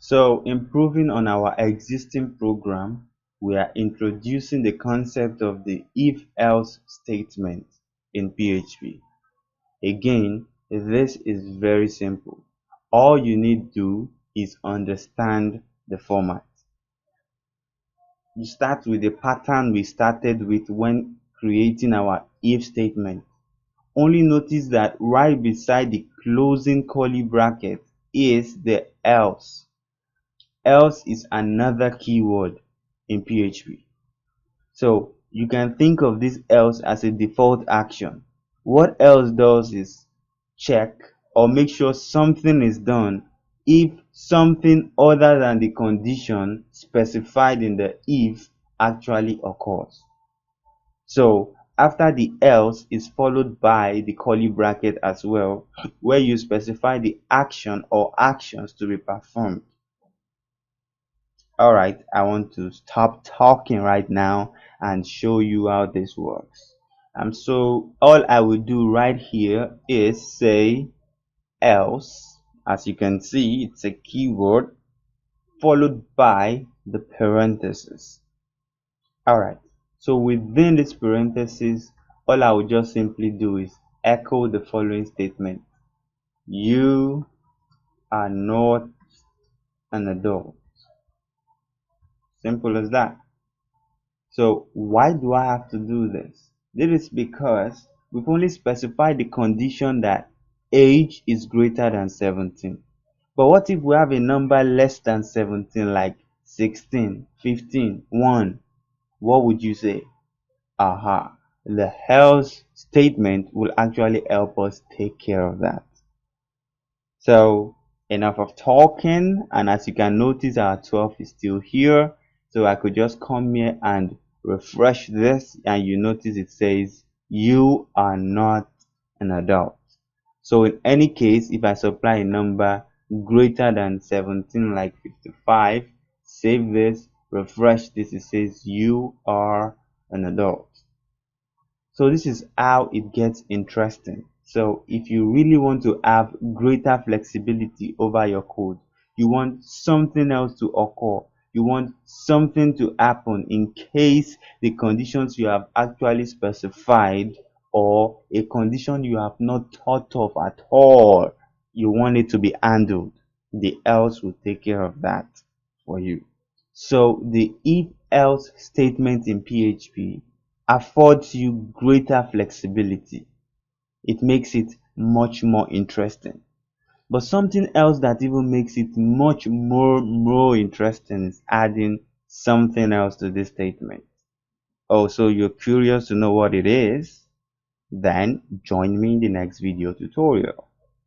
So, improving on our existing program, we are introducing the concept of the if-else statement in PHP. Again, this is very simple. All you need to do is understand the format. You start with the pattern we started with when creating our if statement. Only notice that right beside the closing curly bracket is the else. Else is another keyword in PHP. So you can think of this else as a default action. What else does is check or make sure something is done if something other than the condition specified in the if actually occurs. So after the else is followed by the curly bracket as well, where you specify the action or actions to be performed. Alright, I want to stop talking right now and show you how this works. So all I will do right here is say else. As you can see, it's a keyword followed by the parenthesis. Alright, so within this parenthesis, all I will just simply do is echo the following statement. You are not an adult. Simple as that. So why do I have to do this? This is because we've only specified the condition that age is greater than 17. But what if we have a number less than 17, like 16, 15, 1? What would you say? Aha. The else statement will actually help us take care of that. So enough of talking, and as you can notice, our 12 is still here. So I could just come here and refresh this, and you notice it says you are not an adult. So in any case, if I supply a number greater than 17, like 55, save this, refresh this, it says you are an adult. So this is how it gets interesting. So if you really want to have greater flexibility over your code, you want something else to occur, you want something to happen in case the conditions you have actually specified or a condition you have not thought of at all, you want it to be handled, the else will take care of that for you. So the if else statement in PHP affords you greater flexibility. It makes it much more interesting. But something else that even makes it much more interesting is adding something else to this statement. Oh, so you're curious to know what it is? Then join me in the next video tutorial.